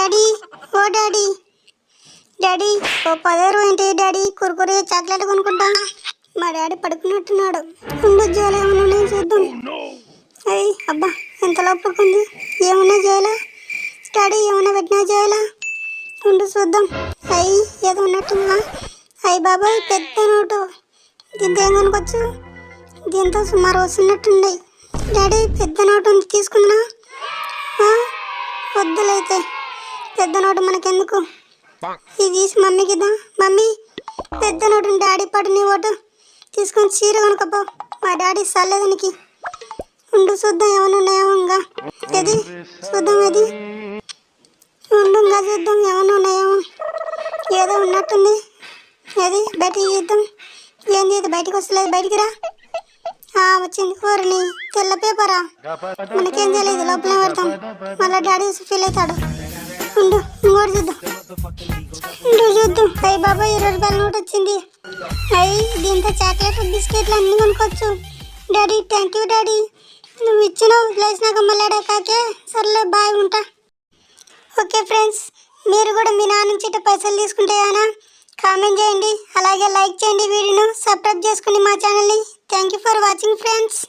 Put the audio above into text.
Daddy ఓ daddy daddy ఓ 10 ఏంటి daddy Kurkure chocolate కొనుక్కుంటా. మా daddy పడుకున్నట్టున్నాడు. ఉండు జోలు ఏమన్నా చూద్దాం. అయ్యి అబ్బా ఎంత లోపలికుంది. ఏమన్నా చేయాలా డాడీ? ఏమన్నా పెట్టినా చేయాలా? ఉండు చూద్దాం. అయ్యి ఏదో ఉన్నట్టుందా? అయ్యి బాబాయ్ పెద్ద నోటు. దీంతో ఏం కొనుక్కోవచ్చు? దీంతో సుమారు వస్తున్నట్టున్నాయి. డాడీ పెద్ద నోటు ఉంది, తీసుకుందా? వద్దులైతే పెద్ద నోటు మనకెందుకు. ఇది తీసి మమ్మీకి ఇద్దాం. మమ్మీ పెద్ద నోటు డాడీ పాటు నీ ఓటు తీసుకొని చీర కొనుక్కపో. మా డాడీ సర్లేదానికి. ఉండు చూద్దాం ఏమైనా ఉన్నాయేమో. ఇంకా ఏది చూద్దాం. ఏది ఉండు ఇంకా చూద్దాం ఏమైనా ఉన్నాయేమో. ఏదో ఉన్నట్టుంది. ఏది బయటికి తీద్దాం. ఏంది ఇది బయటికి వస్తలేదు? బయటికి రా. వచ్చింది. ఊరిని తెల్ల పేపరా? మనకేం చేయలేదు, లోపలే పెడతాం. మళ్ళీ డాడీ ఫీల్ అవుతాడు. ఉండు ఇంకోటి చూద్దాం. చూద్దాం. అయ్యి బాబాయ్ 20 రూపాయల నోట్ వచ్చింది. అయ్యి దీంతో చాక్లెట్ బిస్కెట్లు అన్నీ కొనుక్కోవచ్చు. Daddy thank you daddy. నువ్వు ఇచ్చినావు లేచినాక మళ్ళీ కాకే. సర్లే బాయ్ ఉంటా. ఓకే ఫ్రెండ్స్, మీరు కూడా మీ నాన్న నుంచి పైసలు తీసుకుంటే ఏమైనా కామెంట్ చేయండి. అలాగే లైక్ చేయండి. వీడియోను సబ్స్క్రైబ్ చేసుకోండి మా ఛానల్ని. Thank you for watching friends.